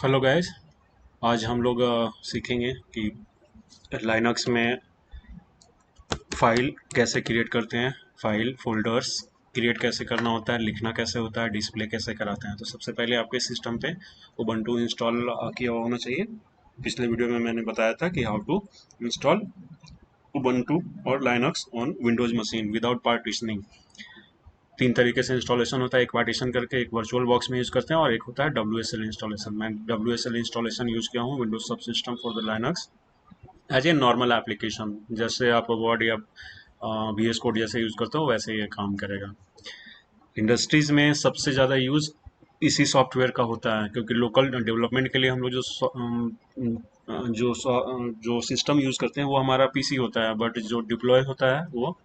Hello guys. आज हम लोग सीखेंगे कि लाइनक्स में फाइल कैसे क्रिएट करते हैं, फाइल फोल्डर्स क्रिएट कैसे करना होता है, लिखना कैसे होता है, डिस्प्ले कैसे कराते हैं। तो सबसे पहले आपके सिस्टम पे उबंटू इंस्टॉल किया हुआ होना चाहिए। पिछले वीडियो में मैंने बताया था कि हाउ टू इंस्टॉल उबंटू और Linux on Windows machine without partitioning. तीन तरीके से इंस्टॉलेशन होता है, एक पार्टीशन करके, एक वर्चुअल बॉक्स में यूज करते हैं और एक होता है WSL इंस्टॉलेशन। मैं WSL इंस्टॉलेशन यूज किया हूँ, Windows subsystem for the Linux as a normal application. जैसे आप वर्ड या VS कोड जैसे यूज करते हो वैसे ये काम करेगा। इंडस्ट्रीज में सबसे ज़्यादा यूज इसी सॉफ्टवेयर का होता है, क्योंकि लोकल डेवलपमेंट के लिए हम लोग जो सिस्टम यूज करते हैं वो हमारा PC होता है, बट जो डिप्लॉय होता है वो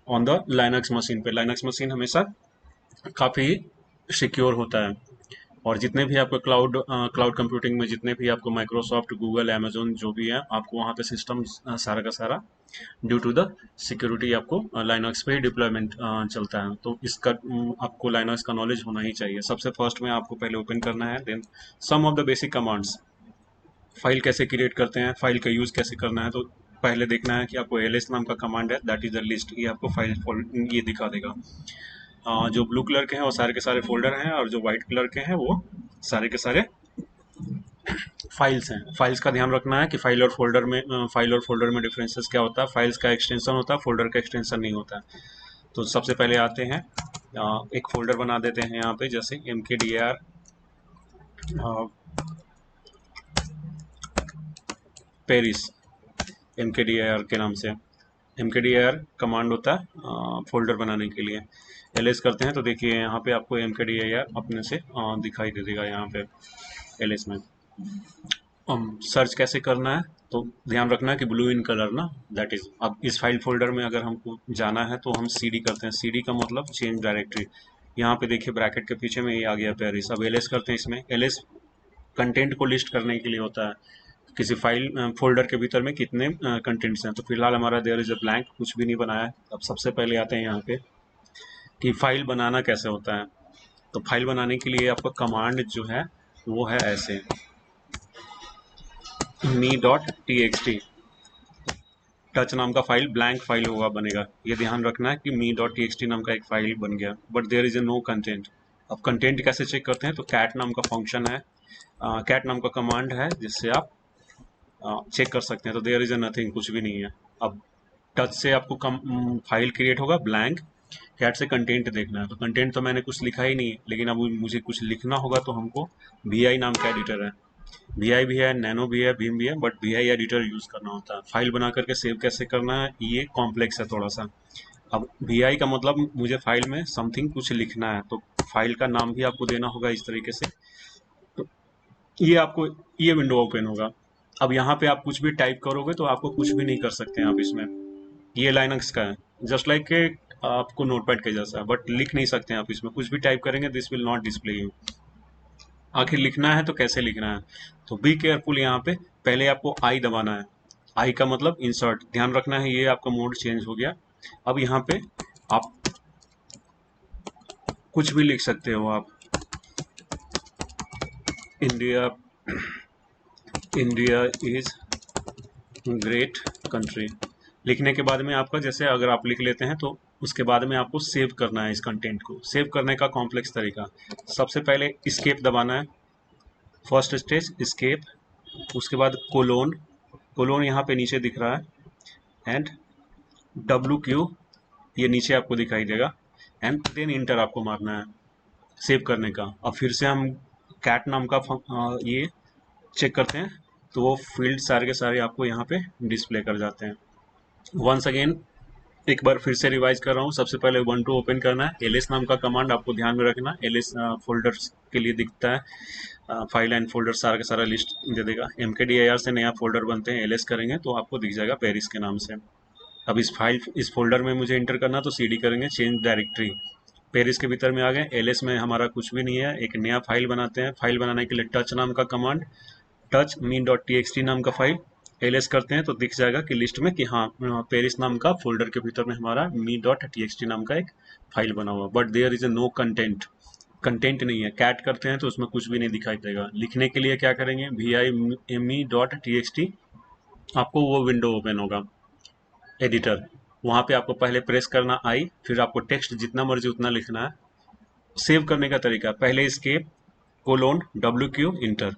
ऑन द लाइनक्स मशीन पे। लाइनक्स मशीन हमेशा काफ़ी सिक्योर होता है। और जितने भी आपको क्लाउड कंप्यूटिंग में जितने भी आपको माइक्रोसॉफ्ट, गूगल, अमेजोन जो भी है, आपको वहाँ पे सिस्टम सारा का सारा ड्यू टू द सिक्योरिटी आपको लाइनक्स पे ही डिप्लॉयमेंट चलता है। तो इसका आपको लाइनक्स का नॉलेज होना ही चाहिए। सबसे फर्स्ट में आपको पहले ओपन करना है, then some of the basic commands. File कैसे क्रिएट करते हैं, फाइल का यूज़ कैसे करना है, तो पहले देखना है कि आपको ls नाम का कमांड है, दैट इज द लिस्ट। ये आपको फाइल ये दिखा देगा। जो ब्लू कलर के हैं वो सारे के सारे फोल्डर हैं, और जो व्हाइट कलर के हैं वो सारे के सारे फाइल्स हैं। फाइल्स का ध्यान रखना है कि फाइल और फोल्डर में डिफरेंसेस क्या होता है। फाइल्स का एक्सटेंशन होता है, फोल्डर का एक्सटेंशन नहीं होता है। तो सबसे पहले आते हैं, एक फोल्डर बना देते हैं यहाँ पे, जैसे mkdir पेरिस, mkdir के नाम से। mkdir कमांड होता है फोल्डर बनाने के लिए। ls करते हैं तो देखिए यहाँ पे आपको mkdir अपने से दिखाई दे देगा यहाँ पे ls में। सर्च कैसे करना है, तो ध्यान रखना है कि ब्लू इन कलर ना, दैट इज। अब इस फाइल फोल्डर में अगर हमको जाना है तो हम CD करते हैं। CD का मतलब चेंज डायरेक्टरी। यहाँ पे देखिए ब्रैकेट के पीछे में ये आ गया पेरिस। अब ls करते हैं। इसमें ls कंटेंट को लिस्ट करने के लिए होता है, किसी फाइल फोल्डर के भीतर में कितने कंटेंट्स हैं। तो फिलहाल हमारा देयर इज अ ब्लैंक, कुछ भी नहीं बनाया है। अब सबसे पहले आते हैं यहाँ पे कि फाइल बनाना कैसे होता है। तो फाइल बनाने के लिए आपका कमांड जो है वो है ऐसे, me.txt। टच नाम का फाइल ब्लैंक फाइल होगा, बनेगा। ये ध्यान रखना है कि me.txt नाम का एक फाइल बन गया, but there is a no content. अब कंटेंट कैसे चेक करते हैं, तो कैट नाम का फंक्शन है, कैट नाम का कमांड है जिससे आप चेक कर सकते हैं। तो देयर इज ए नथिंग, कुछ भी नहीं है। अब टच से आपको फाइल क्रिएट होगा ब्लैंक, कैट से कंटेंट देखना है। तो कंटेंट तो मैंने कुछ लिखा ही नहीं, लेकिन अब मुझे कुछ लिखना होगा तो हमको VI नाम का एडिटर है, VI भी है, नैनो भी है, भीम भी है, बट VI एडिटर यूज करना होता है। फाइल बना करके सेव कैसे करना है ये कॉम्प्लेक्स है थोड़ा सा। अब VI का मतलब मुझे फाइल में समथिंग कुछ लिखना है, तो फाइल का नाम भी आपको देना होगा इस तरीके से। तो ये आपको ये विंडो ओपन होगा। अब यहाँ पे आप कुछ भी टाइप करोगे तो आपको कुछ भी नहीं कर सकते हैं आप इसमें। ये लाइनक्स का है, जस्ट लाइक के आपको नोटपैड के जैसा है, बट लिख नहीं सकते हैं आप इसमें। कुछ भी टाइप करेंगे this will not display you. आखिर लिखना है तो कैसे लिखना है, तो बी केयरफुल। यहाँ पे पहले आपको आई दबाना है। आई का मतलब इंसर्ट, ध्यान रखना है ये आपका मोड चेंज हो गया। अब यहाँ पे आप कुछ भी लिख सकते हो आप, India, India is great country. लिखने के बाद में आपका, जैसे अगर आप लिख लेते हैं तो उसके बाद में आपको सेव करना है। इस कंटेंट को सेव करने का कॉम्प्लेक्स तरीका, सबसे पहले एस्केप दबाना है, फर्स्ट स्टेज एस्केप। उसके बाद कोलोन, कोलोन यहाँ पे नीचे दिख रहा है, एंड WQ ये नीचे आपको दिखाई देगा, एंड देन इंटर आपको मारना है सेव करने का। अब फिर से हम कैट नाम का ये चेक करते हैं, तो वो फील्ड सारे के सारे आपको यहाँ पे डिस्प्ले कर जाते हैं। वंस अगेन एक बार फिर से रिवाइज कर रहा हूँ। सबसे पहले Ubuntu ओपन करना है, ls नाम का कमांड आपको ध्यान में रखना। ls फोल्डर्स के लिए दिखता है, फाइल एंड फोल्डर सारा का सारा लिस्ट दे देगा। mkdir से नया फोल्डर बनते हैं, ls करेंगे तो आपको दिख जाएगा पेरिस के नाम से। अब इस फोल्डर में मुझे इंटर करना, तो CD करेंगे चेंज डायरेक्टरी। पेरिस के भीतर में आ गए, ls में हमारा कुछ भी नहीं है, एक नया फाइल बनाते हैं। फाइल बनाने के लिए टच नाम का कमांड, टच me.txt नाम का फाइल ls करते हैं तो दिख जाएगा कि लिस्ट में कि हाँ पेरिस नाम का फोल्डर के भीतर में हमारा me.txt नाम का एक फाइल बना हुआ, but there is a no content. Content नहीं है। कैट करते हैं तो उसमें कुछ भी नहीं दिखाई देगा। लिखने के लिए क्या करेंगे, vime.txt, आपको वो विंडो ओपन होगा, एडिटर। वहाँ पे आपको पहले प्रेस करना आई, फिर आपको टेक्स्ट जितना मर्जी उतना लिखना है। सेव करने का तरीका, पहले escape कोलोन WQ इंटर,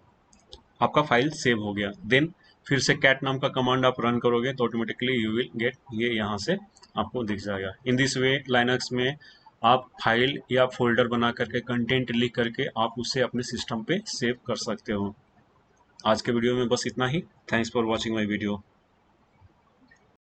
आपका फाइल सेव हो गया। देन फिर से कैट नाम का कमांड आप रन करोगे तो ऑटोमेटिकली यू विल गेट, ये यहाँ से आपको दिख जाएगा। इन दिस वे लाइनक्स में आप फाइल या फोल्डर बना करके कंटेंट लिख करके आप उसे अपने सिस्टम पे सेव कर सकते हो। आज के वीडियो में बस इतना ही। Thanks for watching my video.